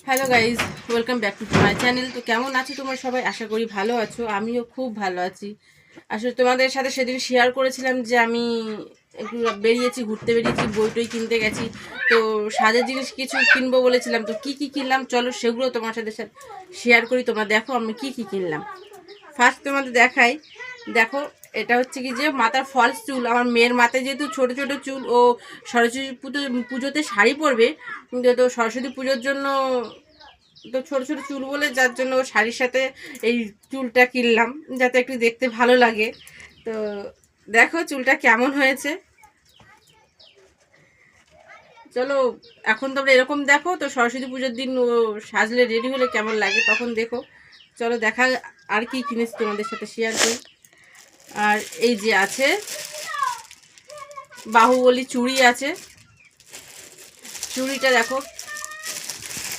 Hello guys, welcome back to my channel. তো কেমন আছো তোমরা সবাই? আশা করি ভালো আছো। আমিও খুব ভালো আছি। আসলে তোমাদের সাথে সেদিন শেয়ার করেছিলাম যে আমি একটু বেরিয়েছি, ঘুরতে বেরিয়েছি, বই টই কিনতে গেছি। তো সাজের জিনিস কিছু কিনবো বলেছিলাম। তো কি কি কিনলাম চলো সেগুলো তোমার সাথে শেয়ার করি। তোমরা দেখো আমি কি কি কিনলাম। ফার্স্ট তোমাদের দেখাই। দেখো, এটা হচ্ছে কি যে মাথার ফলস চুল। আমার মেয়ের মাথায় যেহেতু ছোট ছোট চুল, ও সরস্বতী পুজোতে শাড়ি পরবে, তো সরস্বতী পুজোর জন্য তো ছোট ছোট চুল বলে, যার জন্য শাড়ির সাথে এই চুলটা কিনলাম যাতে একটু দেখতে ভালো লাগে। তো দেখো চুলটা কেমন হয়েছে। চলো এখন তোমরা এরকম দেখো, তো সরস্বতী পুজোর দিন ও সাজলে রেডি হলে কেমন লাগে তখন দেখো। চলো দেখা আর কি কিনেছি তোমাদের সাথে শেয়ার করি। আর এই যে আছে বাহুবলী চুড়ি আছে। চুড়িটা দেখো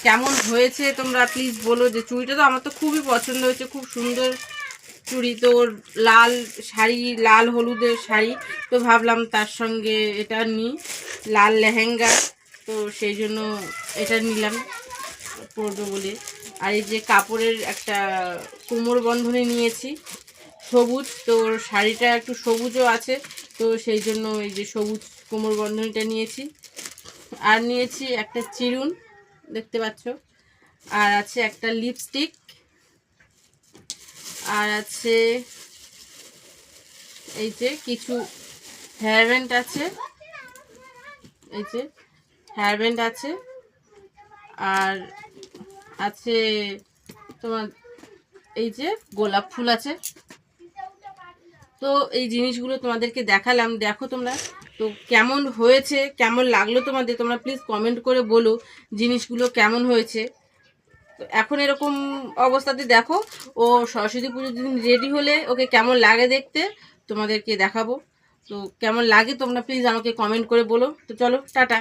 কেমন হয়েছে, তোমরা প্লিজ বলো। যে চুড়িটা তো আমার তো খুবই পছন্দ হয়েছে, খুব সুন্দর চুড়ি। তো লাল শাড়ি, লাল হলুদের শাড়ি, তো ভাবলাম তার সঙ্গে এটা নিই, লাল লেহেঙ্গা, তো সেই জন্য এটা নিলাম পরবো বলে। আর এই যে কাপড়ের একটা কোমর বন্ধনী নিয়েছি সবুজ, তো শাড়িটা একটু সবুজও আছে, তো সেই জন্য এই যে সবুজ কোমর বন্ধনীটা নিয়েছি। আর নিয়েছি একটা চিরুন, দেখতে পাচ্ছ। আর আছে একটা লিপস্টিক। আর আছে এই যে কিছু হেয়ার ব্যান্ড আছে, এই যে হেয়ার ব্যান্ড আছে। আর আছে তোমার এই যে গোলাপ ফুল আছে। তো এই জিনিসগুলো তোমাদেরকে দেখালাম, দেখো তোমরা। তো কেমন হয়েছে, কেমন লাগলো তোমাদের, তোমরা প্লিজ কমেন্ট করে বলো জিনিসগুলো কেমন হয়েছে। তো এখন এরকম অবস্থাতে দেখো, ও সরস্বতী পুজোর দিন রেডি হলে ওকে কেমন লাগে দেখতে তোমাদেরকে দেখাবো। তো কেমন লাগে তোমরা প্লিজ আমাকে কমেন্ট করে বলো। তো চলো টাটা।